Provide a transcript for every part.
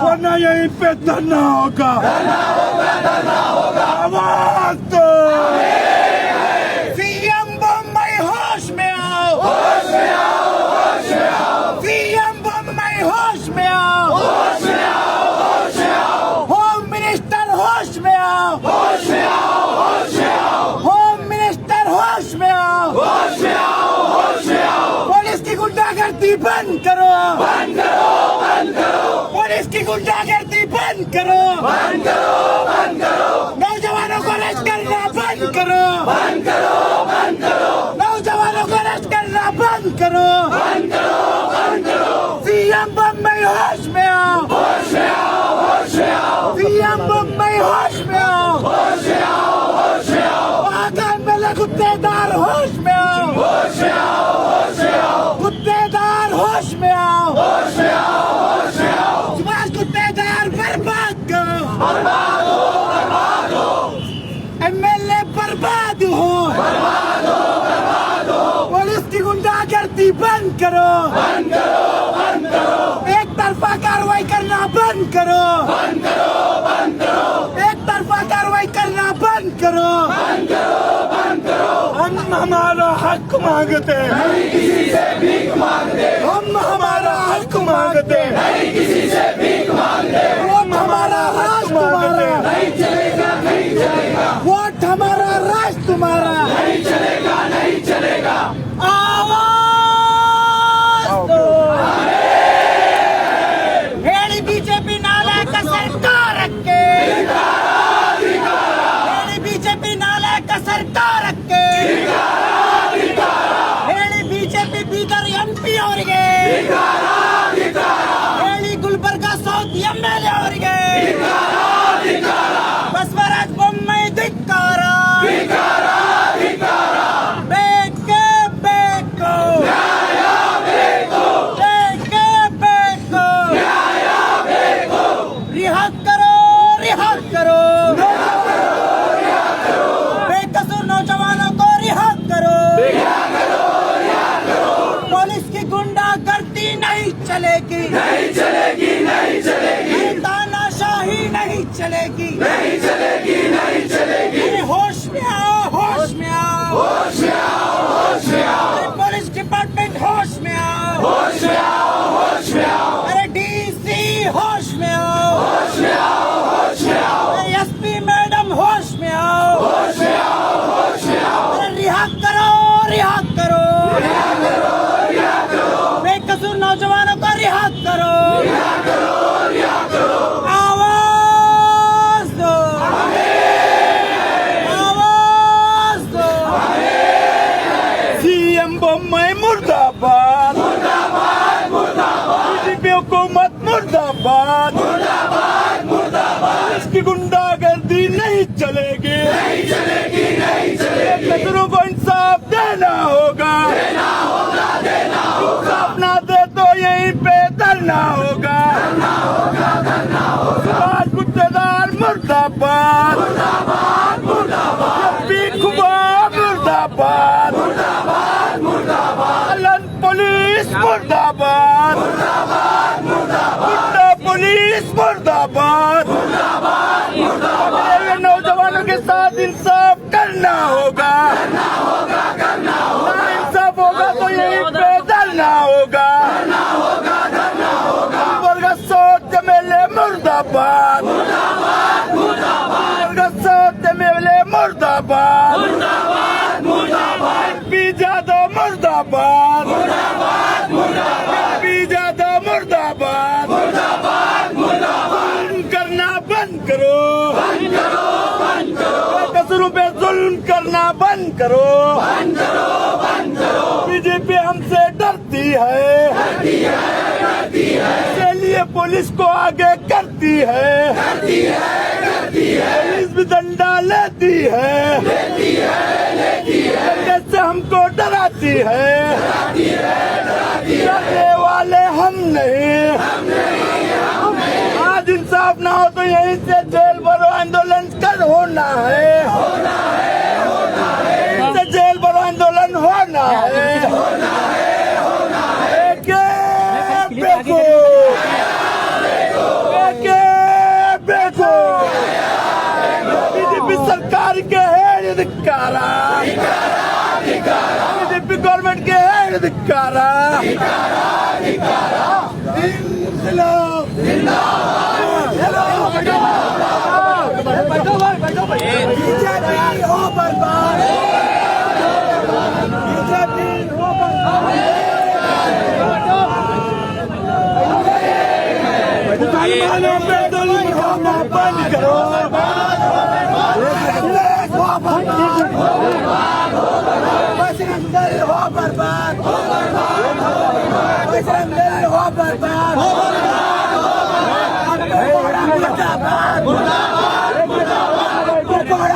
वरना यहीं पे धरना होगा। आवाज दो। सीएम बम्बई होश में आओ, होश में आओ, होश में आओ। सीएम बम्बई होश में आओ, होश में आओ, होश में आओ। होम मिनिस्टर होश में आओ, होश में आओ, होश में आओ। होम मिनिस्टर होश में आओ, होश में आओ, होश में आओ। पुलिस की गुंडागर्दी बंद करो, बंद करो, बंद करो। पुलिस की गुंडागर्दी बंद करो, बंद करो, बंद करो। नौजवानों को अरेस्ट करना बंद करो, बंद करो, बंद करो। नौजवानों को अरेस्ट करना बंद करो, बंद करो, बंद करो। सीएम बम्बई होश में आओ, होश में आओ, होश में आओ। सीएम बम्बई होश में आओ, होश में आओ, होश में आओ। आकाश में गुत्तेदार होश में आओ, होश में आओ, होश में आओ। गुत्तेदार होश में आओ, होश में आओ, होश में आओ। सुभाष गुत्तेदार बर्बाद करो, बर्बाद हो, बर्बाद हो। एमएलए बर्बाद हो, बर्बाद हो, बर्बाद हो। पुलिस की गुंडागर्दी बंद करो, बंद करो, बंद करो। एक तरफा कार्रवाई करना बंद करो, बंद करो, बंद करो। एक तरफा कार्रवाई करना बंद करो, बंद करो, बंद करो। हम हमारा हक मांगते, नहीं किसी से भीख मांगते। हम हमारा हक मांगते, नहीं किसी से भीख मांगते। हम हमारा राज तुम्हारा, नहीं चलेगा, नहीं चलेगा। वोट हमारा, राज तुम्हारा, नहीं चलेगा, नहीं चलेगा। आवाज दो। हेड़ी बीजेपी नाले का सरकार रखे, हेड़ी बीजेपी नाले का सरकार रखे। हेड़ी बीजेपी बीदर एमपी ಅವರಿಗೆ, ಹೇಳಿ ಗುಲ್ಬರ್ಗಾ ಸೌತ್ ಎಂಎಲ್ಎ ಅವರಿಗೆ, ಬಸವರಾಜ ಬೊಮ್ಮಾಯಿ ಧಿಕ್ಕಾರ, ಬೇಕೇ ಬೇಕು, ನ್ಯಾಯ ಬೇಕು, ಬೇಕೇ ಬೇಕು, ನ್ಯಾಯ ಬೇಕು। रिहा करो, रिहा करो, बेकसूर नौजवानों को रिहा करो, पुलिस की गुंडागर्दी नहीं चलेगी, नहीं चलेगी, नहीं चलेगी। तानाशाही नहीं चलेगी, नहीं चलेगी, नहीं चलेगी। होश में आओ, होश में आओ, होश में आओ, होश में आओ। पुलिस डिपार्टमेंट होश में आओ, होश में आओ, होश में आओ। अरे डीसी होश में आओ, होश में आओ, होश में आओ। एसपी मैडम होश में आओ, होश में आओ, होश में आओ। अरे रिहा करो, रिहा करो, रिहा करो, रिहा करो। बेकसूर नौजवानों को रिहा करो, रिहा करो, रिहा करो। आवाज दो, आवाज दो। सीएम बम्बई मुर्दाबाद, मुर्दाबाद, मुर्दाबाद। बीजेपी हुकूमत मुर्दाबाद, मुर्दाबाद, मुर्दाबाद। इसकी गुंडागर्दी नहीं चलेगी, नहीं चलेगी, नहीं चलेगी। बेकसूरों को इंसाफ देना होगा, देना होगा, देना होगा। अपना दे तो यहीं पे धरना होगा, धरना होगा, धरना होगा। सुभाष गुत्तेदार मुर्दाबाद, मुर्दाबाद, मुर्दाबाद। बीखुआ मुर्दाबाद, मुर्दाबाद, मुर्दाबाद। अलन पुलिस मुर्दाबाद, मुर्दाबाद, मुर्दाबाद। गुंडा पुलिस मुर्दाबाद, मुर्दाबाद, मुर्दाबाद। ये नौजवानों के साथ इंसाफ करना होगा, करना होगा, करना होगा। ना इंसाफ होगा तो यहीं पे धरना होगा, धरना होगा, धरना होगा। गुलबर्गा सौत एमएलए मुर्दाबाद, मुर्दाबाद, मुर्दाबाद। गुलबर्गा सौत एमएलए मुर्दाबाद, मुर्दाबाद, मुर्दाबाद। पी यादव मुर्दाबाद, मुर्दाबाद, मुर्दाबाद। पी यादव मुर्दाबाद, मुर्दाबाद, मुर्दाबाद। जुल्म करना बंद करो, बंद करो, बंद करो। बेकसूरों पे जुल्म करना बंद करो, बंद करो, बंद करो। बीजेपी हमसे डरती है, डरती है, डरती है। इसलिए पुलिस को आगे करती है, करती है, करती है। पुलिस भी डंडा लेती है, लेती है, लेती है। जैसे हमको डराती है, डराती है, डराती है। डरने वाले हम नहीं, हम नहीं, हम नहीं। आज इंसाफ ना हो तो यहीं से जेल भरो आंदोलन कर होना है, होना है, होना है। इससे जेल भरो आंदोलन होना है, होना है, होना है। बेको, बेको, ಧಿಕ್ಕಾರ ಬಿಜೆಪಿ ಗೌರ್ಮೆಂಟ್ ಗೆ ಧಿಕ್ಕಾರ बंद करो बजरंग दल हो बर्बाद बजरंग दल हो बर्बाद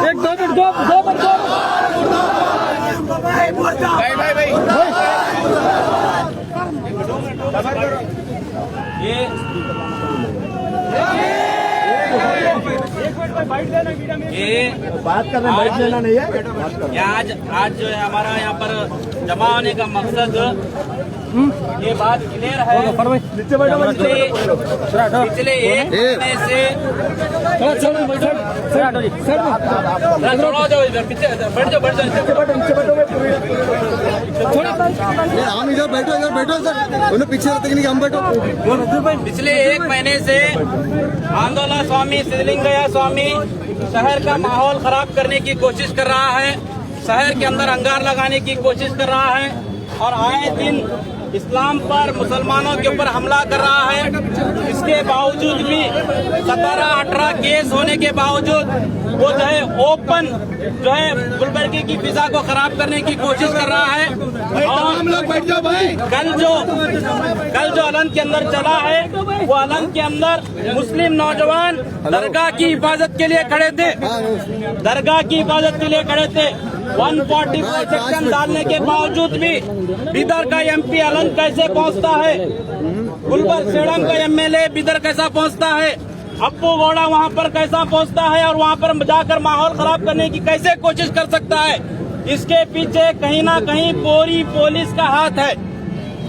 एक दो मिनट ये बात करना बैठ लेना नहीं है। आज जो है हमारा यहाँ पर जमा होने का मकसद ये बात क्लियर है। पिछले एक महीने से हम इधर बैठो सर उन्हें पीछे रहते कि हम बैठो। पिछले एक महीने से आंदोलन स्वामी सिद्धलिंगय्या स्वामी शहर का माहौल खराब करने की कोशिश कर रहा है, शहर के अंदर अंगार लगाने की कोशिश कर रहा है और आए दिन इस्लाम पर मुसलमानों के ऊपर हमला कर रहा है। इसके बावजूद भी 17-18 केस होने के बावजूद वो जो है ओपन जो है गुलबर्गे की फिजा को खराब करने की कोशिश कर रहा है। और हम लोग बैठ जाओ भाई। कल जो अलन के अंदर चला है वो अलन के अंदर मुस्लिम नौजवान दरगाह की हिफाजत के लिए खड़े थे, दरगाह की हिफाजत के लिए खड़े थे। 144 सेक्शन डालने के बावजूद भी बिदर का एमपी अलन कैसे पहुंचता है, गुलबर्ग सेडम का एमएलए बिदर कैसा पहुंचता है, अप्पू गौड़ा वहां पर कैसा पहुंचता है और वहां पर जाकर माहौल खराब करने की कैसे कोशिश कर सकता है। इसके पीछे कहीं ना कहीं पूरी पुलिस का हाथ है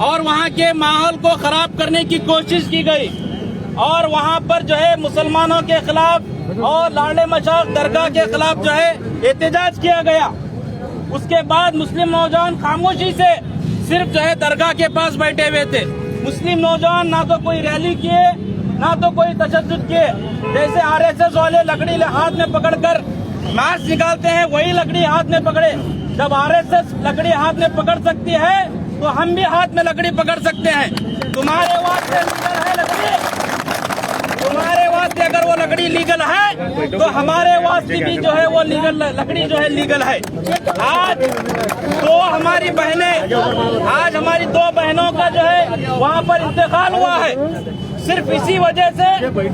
और वहां के माहौल को खराब करने की कोशिश की गई और वहां पर जो है मुसलमानों के खिलाफ और लाडले मशाक दरगाह के खिलाफ जो है एहतजाज किया गया। उसके बाद मुस्लिम नौजवान खामोशी से सिर्फ जो है दरगाह के पास बैठे हुए थे। मुस्लिम नौजवान ना तो कोई रैली किए ना तो कोई तशद्दुद किए। जैसे आरएसएस वाले लकड़ी हाथ में पकड़कर मार्च निकालते हैं वही लकड़ी हाथ में पकड़े। जब आरएसएस लकड़ी हाथ में पकड़ सकती है तो हम भी हाथ में लकड़ी पकड़ सकते हैं। तुम्हारे वास्ते लीगल है लकड़ी, तुम्हारे वास्ते अगर वो लकड़ी लीगल है तो हमारे वास्ते भी जो है वो लीगल लकड़ी जो है लीगल है। आज हमारी दो बहनों का जो है वहाँ पर इंतकाल हुआ है। सिर्फ इसी वजह से पुलिस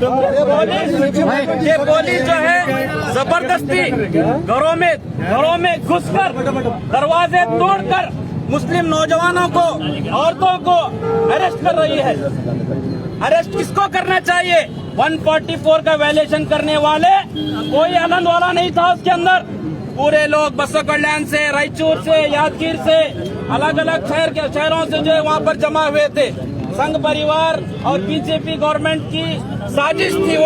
जो है जबरदस्ती घरों में घुसकर दरवाजे तोड़कर मुस्लिम नौजवानों को औरतों को अरेस्ट कर रही है। अरेस्ट किसको करना चाहिए? 144 का वायलेशन करने वाले कोई आनंद वाला नहीं था उसके अंदर। पूरे लोग बसो कल्याण से, रायचूर से, यादगीर से, अलग अलग शहरों से जो है वहाँ पर जमा हुए थे। संघ परिवार और बीजेपी गवर्नमेंट की साजिश थी।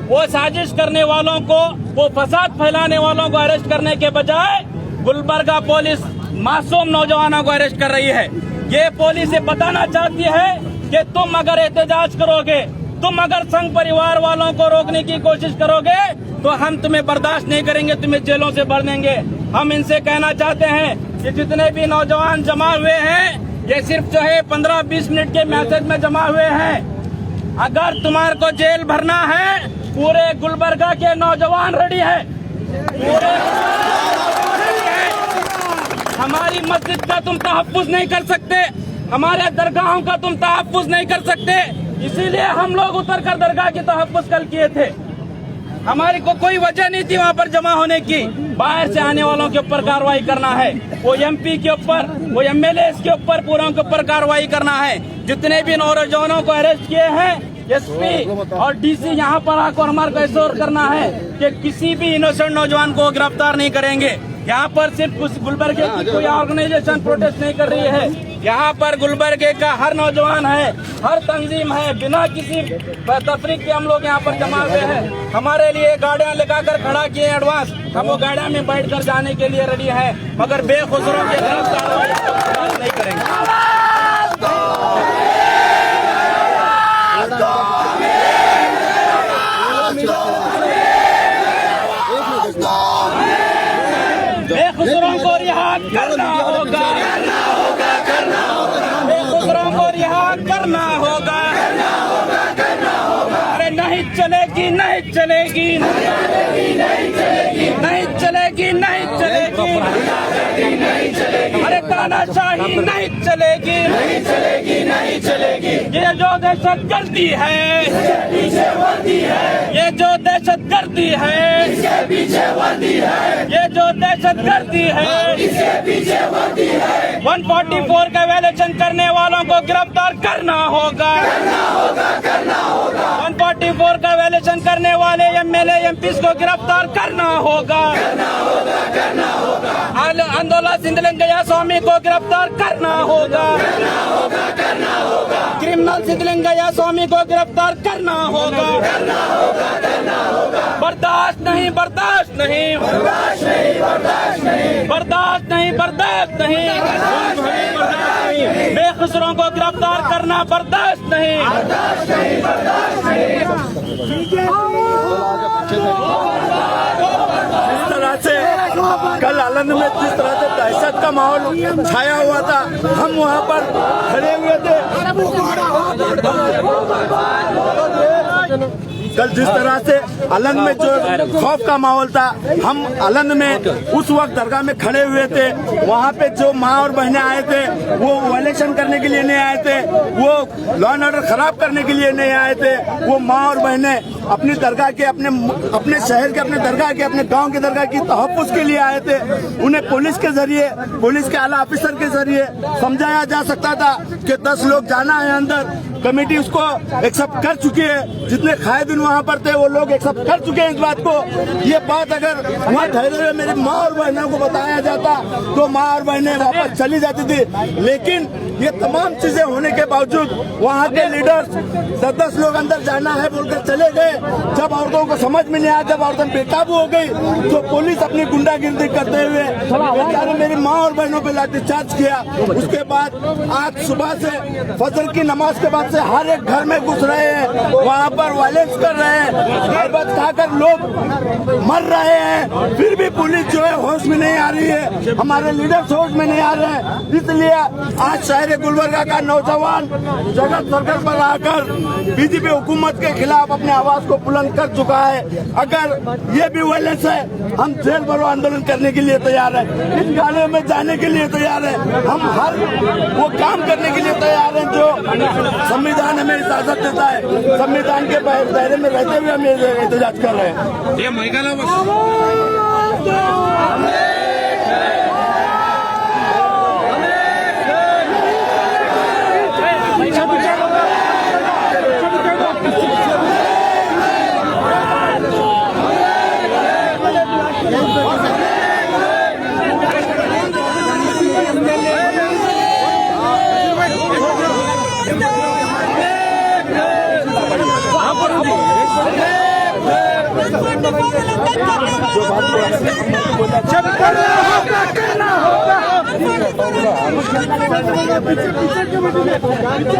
वो साजिश करने वालों को, वो फसाद फैलाने वालों को अरेस्ट करने के बजाय गुलबर्गा पुलिस मासूम नौजवानों को अरेस्ट कर रही है। ये पुलिस ये बताना चाहती है कि तुम अगर एहतजाज करोगे, तुम अगर संघ परिवार वालों को रोकने की कोशिश करोगे तो हम तुम्हें बर्दाश्त नहीं करेंगे, तुम्हें जेलों से भर देंगे। हम इनसे कहना चाहते हैं कि जितने भी नौजवान जमा हुए हैं ये सिर्फ जो है 15-20 मिनट के मैसेज में जमा हुए हैं। अगर तुम्हारे को जेल भरना है पूरे गुलबर्गा के नौजवान रेडी है, पूरे हमारी मस्जिद का तुम तहफ्फुज नहीं कर सकते, हमारे दरगाहों का तुम तहफ्फुज नहीं कर सकते। इसीलिए हम लोग उतर कर दरगाह की तहफ्फुज कल किए थे। हमारी को कोई वजह नहीं थी वहाँ पर जमा होने की। बाहर से आने वालों के ऊपर कार्रवाई करना है, वो एमपी के ऊपर, वो एमएलए के ऊपर, पूरों के ऊपर कार्रवाई करना है। जितने भी नौजवानों को अरेस्ट किए हैं एसपी और डीसी यहाँ पर आकर हमारे को एश्योर करना है कि किसी भी इनोसेंट नौजवान को गिरफ्तार नहीं करेंगे। यहाँ पर सिर्फ कुछ गुलबर्गे की कोई ऑर्गेनाइजेशन प्रोटेस्ट नहीं कर रही है। यहाँ पर गुलबर्गे का हर नौजवान है, हर तंजीम है, बिना किसी तफरीक के हम लोग यहाँ पर जमा हुए हैं। हमारे लिए गाड़ियाँ लगाकर खड़ा किए एडवांस, हम वो गाड़ियाँ में बैठकर जाने के लिए रेडी है, मगर बेखुसरों के खिलाफ कार्रवाई नहीं करेंगे। बेखुसरों को रिहा करना होगा, बेखुसरों को रिहा करना होगा। अरे नहीं चलेगी, नहीं चलेगी, नहीं चलेगी, नहीं चलेगी, अरे तानाशाही नहीं चलेगी, नहीं चलेगी, नहीं चलेगी। ये जो दहशतगर्दी है, ये जो दहशतगर्दी है, इसके पीछे वर्दी है, ये जो दहशतगर्दी है, इसके पीछे वर्दी है। 144 का वायलेशन करने वालों को गिरफ्तार करना होगा, करना होगा, करना होगा। 144 का वायलेशन करने वाले MLA MPs को गिरफ्तार करना होगा, करना होगा, करना होगा। आंदोलन सिद्धलिंगय्या स्वामी को गिरफ्तार करना होगा, करना होगा, करना होगा। क्रिमिनल सिद्धलिंगय्या स्वामी को गिरफ्तार करना होगा, करना होगा, करना होगा। बर्दाश्त नहीं, बर्दाश्त नहीं, बर्दाश्त नहीं, बर्दाश्त नहीं, बर्दाश्त नहीं, बर्दाश्त नहीं, बेखुसरों को गिरफ्तार करना बर्दाश्त नहीं, बर्दाश्त नहीं, बर्दाश्त नहीं। जिस तरह से कल आनंद में जिस तरह से दहशत का माहौल छाया हुआ था, हम वहाँ पर खड़े हुए थे। कल जिस तरह से अलंग में जो खौफ का माहौल था, हम अलंग में उस वक्त दरगाह में खड़े हुए थे। वहाँ पे जो माँ और बहनें आए थे वो वायलेशन करने के लिए नहीं आए थे, वो लॉ एंड ऑर्डर खराब करने के लिए नहीं आए थे। वो माँ और बहनें अपनी दरगाह के, अपने शहर के, अपने दरगाह के, अपने गांव के दरगाह की तहफ़्फ़ुज़ के लिए आए थे। उन्हें पुलिस के जरिए, पुलिस के आला ऑफिसर के जरिए समझाया जा सकता था कि 10 लोग जाना है अंदर। कमेटी उसको एक्सेप्ट कर चुकी है, जितने कायदीन वहाँ पर थे वो लोग एक्सेप्ट कर चुके हैं इस बात को। ये बात अगर वहाँ ठहरे हुए मेरी माँ और बहनों को बताया जाता तो माँ और बहनें वापस चली जाती थी। लेकिन ये तमाम चीजें होने के बावजूद वहाँ के लीडर्स 10-10 लोग अंदर जाना है बोलकर चले गए। जब औरतों को समझ में नहीं आया, जब औरतें बेकाबू हो गई तो पुलिस अपनी गुंडागिर्दी करते हुए बेचारे मेरी माँ और बहनों पे लाठीचार्ज किया। उसके बाद आज सुबह से फजर की नमाज के बाद से हर एक घर में घुस रहे हैं, वहाँ पर वायलेंस कर रहे हैं, शरबत खाकर लोग मर रहे हैं। फिर भी पुलिस जो है होश में नहीं आ रही है, हमारे लीडर्स होश में नहीं आ रहे हैं। इसलिए आज शहर गुलबर्गा का नौजवान जगत सर्कल पर आकर बीजेपी हुकूमत के खिलाफ अपने आवाज को बुलंद कर चुका है। अगर ये भी वायलेंस है, हम जेल भरो आंदोलन करने के लिए तैयार है, इन गालियों में जाने के लिए तैयार है, हम हर वो काम करने के लिए तैयार हैं जो संविधान हमें इजाजत देता है। संविधान के दायरे में रहते हुए हम एहतजाज कर रहे हैं।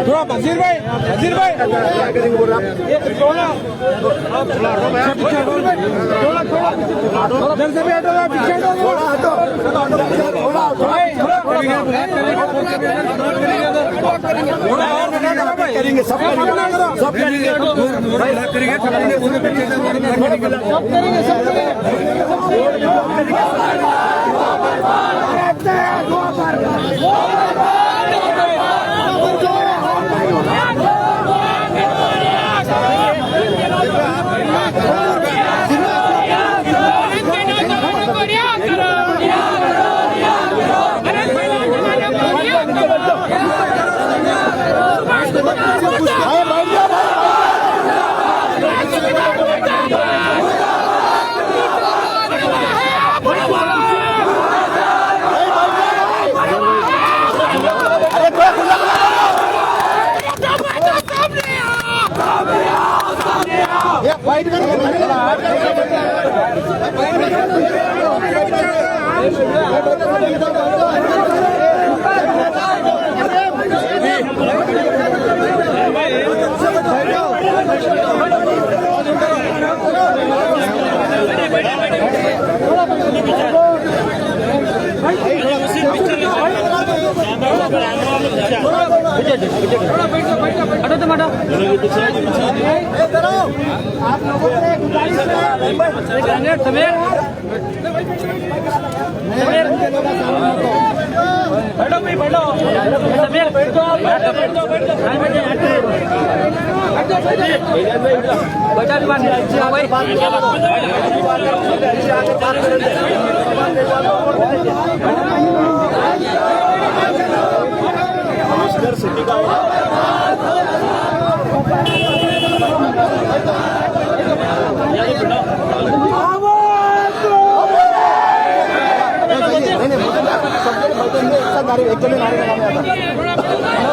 थोड़ा वजीर भाई करेंगे, सब करेंगे,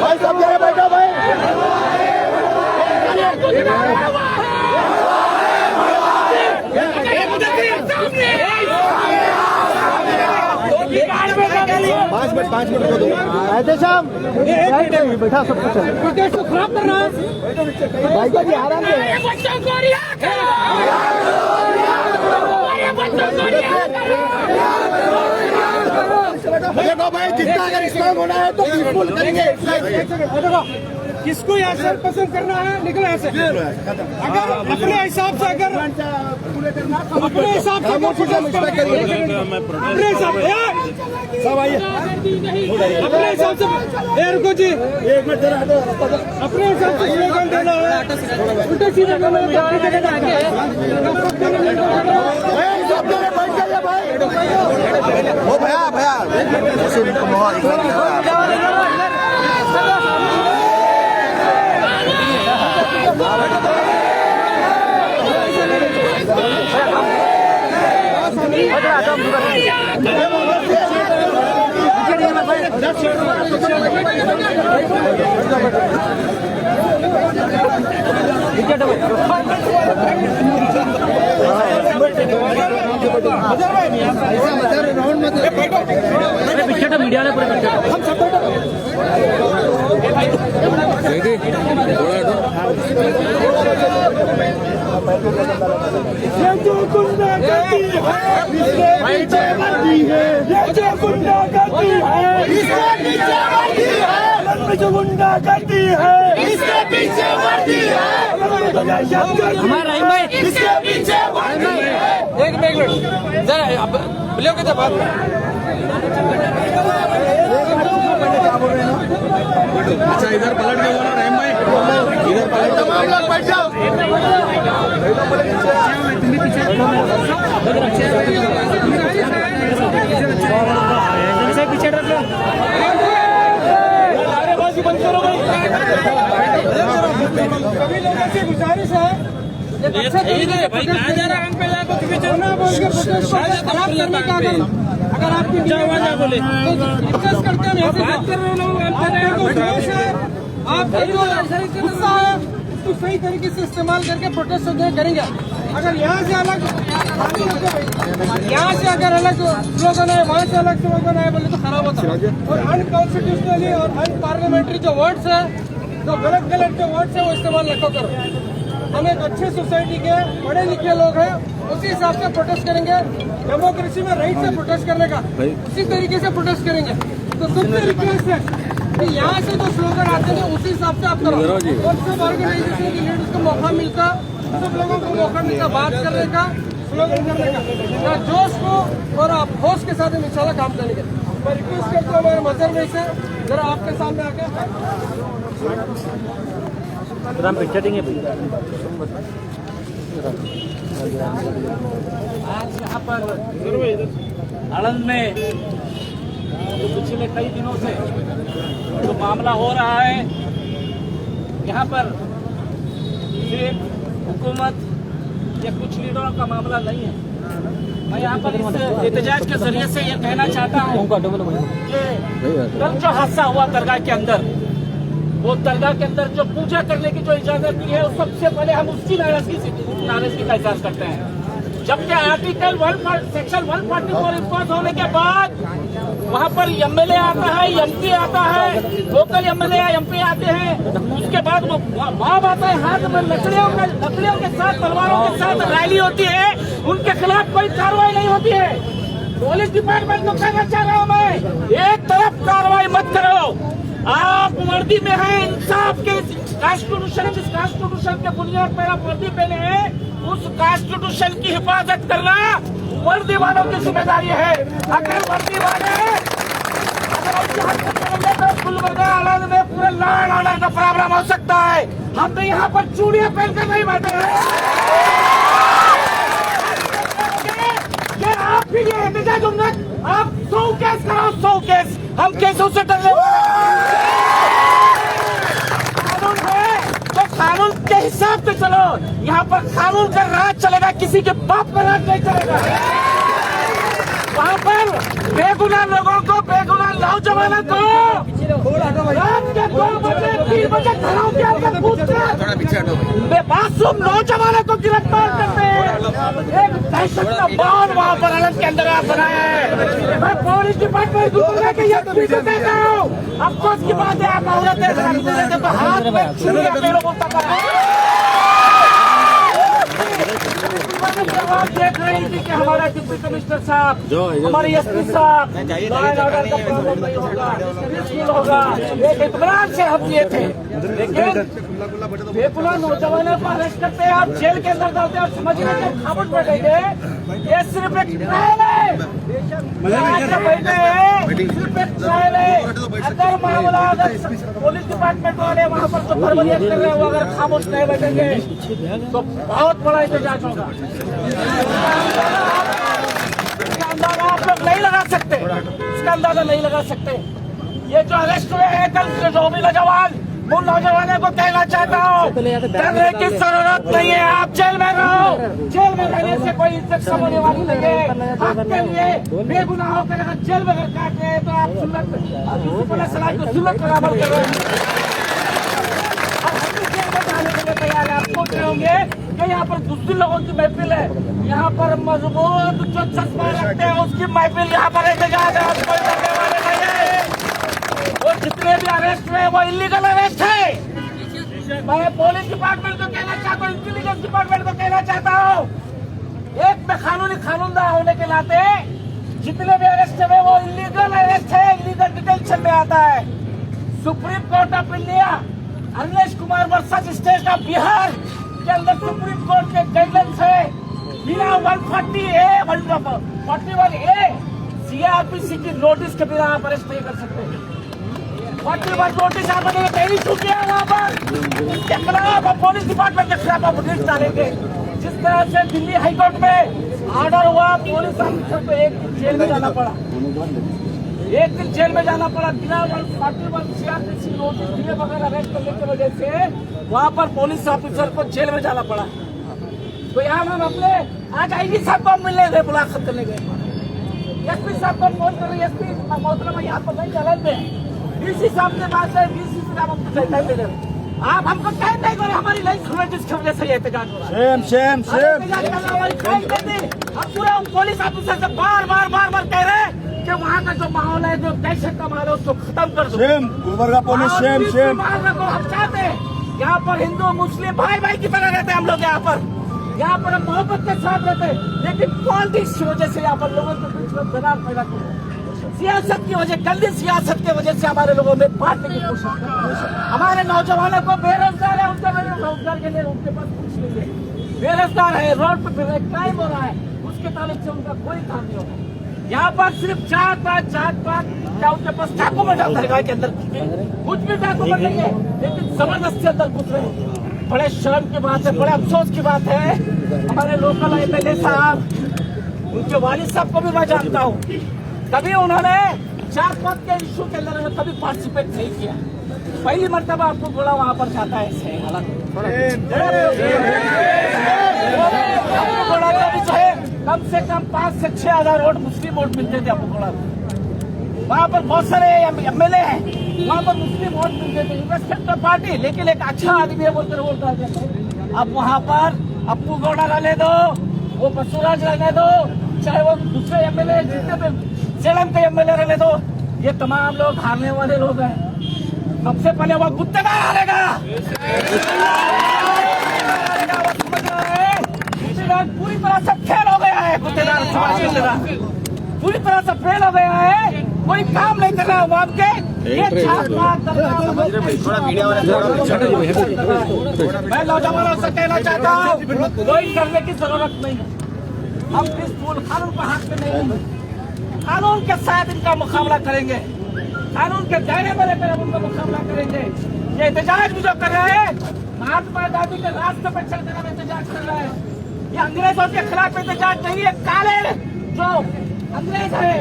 भाई सब जगह बैठो भाई। पाँच मिनट को दो ऐसे शाम बैठा सब कुछ प्रोटेस्ट को खराब करना है भाई का भी आराम से देखो भाई जितना अगर इस्लाम होना है तो पीसफुल करेंगे। किसको यहाँ से पसंद करना है निकले ऐसे अगर अपने हिसाब से अगर अपने हिसाब से अपने हिसाब से रुको जी एक मिनट अपने हिसाब से स्लोगन देना है उल्टा सीधा करना ओ भैया भैया मीडिया ने हम सब ये जो गुंडागर्दी है ये जो गुंडागर्दी है इसके पीछे वर्दी है जो गुंडागर्दी है इसके पीछे वर्दी है हमारा भाई इसके पीछे वर्दी है। एक मिनट जरा बोलियो के जवाब अच्छा इधर पलट के बोलो रहीम भाई इधर पलट के मामला बैठ जाओ पीछे रख लो नारेबाजी बंद करो भाई सभी लोगों से गुजारिश है भाई कहाँ जा रहा है हम पे जाकर अगर आप बोले डिस्कस करते हैं बात कर रहे लोग आपका जो गुस्सा है उसको सही तरीके से इस्तेमाल करके प्रोटेस्ट करेंगे। अगर यहाँ से अलग स्लोगन है वहाँ से अलग स्लोगन है बोले तो खराब होता है। और अनकॉन्स्टिट्यूशनली और अनपार्लियामेंट्री जो वर्ड्स है जो गलत जो वर्ड्स है वो इस्तेमाल न करो। हम एक अच्छी सोसाइटी के पढ़े लिखे लोग हैं उसी हिसाब से प्रोटेस्ट करेंगे। डेमोक्रेसी में राइट है प्रोटेस्ट करने का उसी तरीके से प्रोटेस्ट करेंगे। तो सबसे रिक्वेस्ट है कि यहाँ से जो स्लोगन आते हैं उसी हिसाब से आप करो और सब ऑर्गेनाइजेशन के लीडर्स को मौका मिलता सब लोगों को मौका मिलता बात करने का स्लोगन करने का जोश को और आप होश के साथ इंशाल्लाह काम करेंगे। मैं रिक्वेस्ट करता हूँ मेरे मजहर में से जरा आपके सामने आके आज यहाँ पर आनंद में तो पिछले कई दिनों से जो मामला हो रहा है यहाँ पर सिर्फ हुकूमत या कुछ लीडरों का मामला नहीं है। मैं यहाँ पर इस एहतजाज के जरिए से ये कहना चाहता हूँ कि कल जो हादसा हुआ दरगाह के अंदर वो दरगाह के अंदर जो पूजा करने की जो इजाजत दी है, सबसे पहले हम उसकी नाराजगी का इजहार करते हैं। जबकि आर्टिकल सेक्शन 144 इम्पोज होने के बाद वहाँ पर एमएलए आता है, एमपी आता है, लोकल एमएलए एमपी आते हैं, उसके बाद मोब आता है, हाथ में लकड़ियों के साथ, तलवारों के साथ रैली होती है, उनके खिलाफ कोई कार्रवाई नहीं होती है। पुलिस डिपार्टमेंट को कहना चाह रहा हूँ मैं, एक तरफ कार्रवाई मत करो। आप वर्दी में हैं, इंसाफ के कॉन्स्टिट्यूशन, जिस कॉन्स्टिट्यूशन के बुनियाद पर आप वर्दी पहने हैं, उस कॉन्स्टिट्यूशन की हिफाजत करना वर्दी वालों की जिम्मेदारी है। अगर वर्दी वाले तो गुलबर्गा आलम में पूरे लॉ एंड ऑर्डर का प्रॉब्लम हो सकता है। हम तो यहाँ पर चूड़ियां पहनकर नहीं बैठे हैं। आप भी ये एहतजाज होंगे, आप 100 केस कराओ, 100 केस, हम केसों से डरने कानून है तो कानून के हिसाब से चलो। यहाँ पर कानून का राज चलेगा, किसी के बाप का राज नहीं चलेगा। वहाँ पर बेगुनाह लोगों को, बेगुनाह नौजवानों को रात के 2 बजे 3 बजे घरों के अंदर घुसकर बेमासूम नौजवानों को गिरफ्तार करते हैं। एक दहशत का माहौल वहाँ पर अलग के अंदर आप बनाया है। मैं पुलिस डिपार्टमेंट को देता हूँ। अफसोस की बात है, आप औरतें तो हाथ में छुरियां पेड़ों को आप देख रहे हैं कि हमारा डिप्टी कमिश्नर साहब, हमारे एसपी साहब, लॉ एंड ऑर्डर का प्रॉब्लम नहीं होगा, पीसफुल होगा, एक इत्मीनान से हम ये थे। लेकिन बेगुनाह नौजवानों को अरेस्ट करते हैं, आप जेल के अंदर डालते हैं और समझ रहे हैं खामोश बैठेंगे। ये सिर्फ एक ट्रायल है, बैठे हैं, सिर्फ एक ट्रायल है। अगर मामला, अगर पुलिस डिपार्टमेंट वाले वहाँ पर जो फरवरियत कर रहे हैं, वो अगर खामोश नहीं बैठेंगे तो बहुत बड़ा एहतजाज होगा। इसका अंदाजा आप लोग नहीं लगा सकते, इसका अंदाजा नहीं लगा सकते। ये जो अरेस्ट हुए हैं कल, जो भी नौजवान, उन नौजवानों को कहना चाहता हूँ, डरने की जरूरत नहीं है। आप जेल में रहो, जेल में रहने से कोई इज्जत कम होने वाली नहीं है। आपके लिए बेगुनाह होकर अगर जेल में काट रहे हैं तो आप सुन्नत सलाह को सुन्नत पर अमल कर रहे हैं। तैयार है। आप सोच रहे होंगे कि यहाँ पर दूसरे लोगों की महफिल है, यहाँ पर मजबूत जो चश्मा रखते हैं उसकी महफिल यहाँ पर एहतजाज है। कोई करने वाले नहीं है। वो जितने भी अरेस्ट हुए वो इलीगल अरेस्ट है। मैं पुलिस डिपार्टमेंट को कहना चाहता हूँ, इंटेलिजेंस डिपार्टमेंट को कहना चाहता हूँ, एक में कानूनदार होने के नाते जितने भी अरेस्ट हुए वो इलीगल अरेस्ट है, इलीगल डिटेंशन में आता है। Supreme court of India Anilesh Kumar versus state of Bihar के अंदर सुप्रीम कोर्ट के गाइडलाइंस है, बिना 41A सीआरपीसी की नोटिस के बिना आप अरेस्ट नहीं कर सकते। 41 नोटिस आप नहीं चुके हैं वहाँ पर, इसके खिलाफ आप पुलिस डिपार्टमेंट के खिलाफ आप नोटिस डालेंगे। जिस तरह से दिल्ली हाईकोर्ट में ऑर्डर हुआ, पुलिस ऑफिसर को एक दिन जेल में जाना पड़ा, एक दिन जेल में जाना पड़ा बिना 141 सीआरपीसी नोटिस दिए बगैर अरेस्ट करने की वजह से वहाँ पर पुलिस ऑफिसर को जेल में जाना पड़ा। तो यहाँ हम अपने आज आईजी साहब को मिलने गए, मुलाकात करने गए, एसपी साहब को फोन कर रहे, एसपी मोहतरमा यहाँ पर नहीं चलन में, डीसी साहब के पास है, डीसी साहब हमको टाइम दे रहे। आप हमको टाइम नहीं करे, हमारी लाइफ सुने जिसकी वजह से एहतजाज हो रहा है। हम पूरा पुलिस ऑफिसर से बार बार कह रहे हैं कि वहाँ का जो माहौल है, जो दहशत का माहौल है, उसको खत्म कर दो। गुलबर्गा पुलिस हम चाहते हैं यहाँ पर हिंदू मुस्लिम भाई की तरह रहते हैं हम लोग। यहाँ पर हम मोहब्बत के साथ रहते हैं, लेकिन पॉलिटिक्स की वजह से यहाँ पर लोगों के बीच में दरार पैदा कर रहे हैं। सियासत की वजह, गंदी सियासत की वजह से हमारे लोगों में बांटने की कोशिश कर रहे हैं। हमारे नौजवानों को बेरोजगार है, उनके रोजगार के लिए उनके पास कुछ नहीं है, बेरोजगार है, रोड पर फिर रहे, क्राइम हो रहा है, उसके ताल्लुक से उनका कोई काम नहीं हो रहा है। यहाँ पर सिर्फ जात पात क्या उनके पास डॉक्यूमेंट दरगाह के अंदर कुछ भी डॉक्यूमेंट नहीं है, लेकिन जबरदस्ती अंदर घुस रहे हैं। बड़े शर्म की बात है, बड़े अफसोस की बात है। हमारे लोकल एमएलए साहब, उनके वालिद साहब को भी मैं जानता हूँ, कभी उन्होंने जात पात के इशू के अंदर कभी पार्टिसिपेट नहीं किया। पहली मर्तबा आपको बोला वहाँ पर जाता है, कम से कम 5 से 6 हजार वोट मुस्लिम वोट मिलते थे आपको। वहाँ पर बहुत सारे एमएलए हैं, वहाँ पर मुस्लिम वोट मिलते थे, रिस्पेक्ट ऑफ पार्टी, लेकिन एक अच्छा आदमी है बोलकर वोट डालते थे। अब वहाँ पर अप्पू गौड़ा रहने दो, वो बसुराज रहने दो, चाहे वो दूसरे एमएलए जितने भी सेलम के एमएलए रहने दो, ये तमाम लोग हारने वाले लोग हैं। सबसे पहले वो गुत्तेदार हारेगा, वो समझ रहा है। गुत्तेदार पूरी तरह से फेल हो गया है, गुत्तेदार पूरी तरह से फेल हो गया है, कोई काम नहीं कर रहा है वहाँ के। ये मैं नौजवानों से कहना चाहता हूँ, कोई करने की जरूरत नहीं है। हम पीसफुल कानून पर हाथ में नहीं, कानून के साथ इनका मुकाबला करेंगे, कानून के दायरे में रहकर हम उनका मुकाबला करेंगे। ये एहतजाज भी जो कर रहे हैं, महात्मा गांधी के रास्ते पर चलकर हम एहतजाज कर रहे हैं। ये अंग्रेजों के खिलाफ एहतजाज नहीं है, काले जो अंग्रेज है,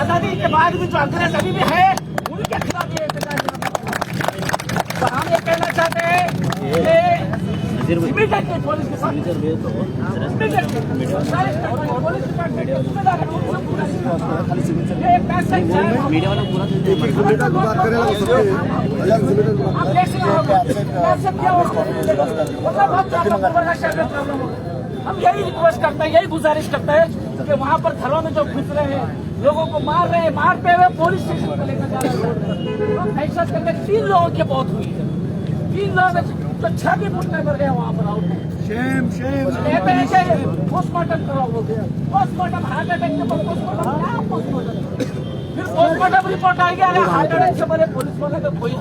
आजादी के बाद भी जो अंग्रेज अभी भी है, उनके खिलाफ ये एहतजाज कर रहे हैं। तो हम ये कहना चाहते हैं कि इमीडिएटली पुलिस के साथ पुलिस डिपार्टमेंट जिम्मेदार है, ये मैसेज मीडिया वाला पूरा आप देख रहे हो मैसेज क्या हो। हम यही रिक्वेस्ट करते हैं, यही गुजारिश करते हैं कि वहाँ पर घरों में जो घुस रहे हैं, लोगों को मार रहे हैं, मारते हुए पुलिस स्टेशन पर लेकर जा रहे हैं। दहशत करके 3 लोगों की मौत हुई है, 3 लोग तो 6 भी फुटने पर गए वहाँ पर आउट। कहते हैं कि पोस्टमार्टम कराओ, पोस्टमार्टम हार्ट अटैक के बाद पोस्टमार्टम क्या पोस्टमार्टम, फिर पोस्टमार्टम रिपोर्ट आएगी, अगर हार्ट अटैक से मरे पुलिस वाले तो कोई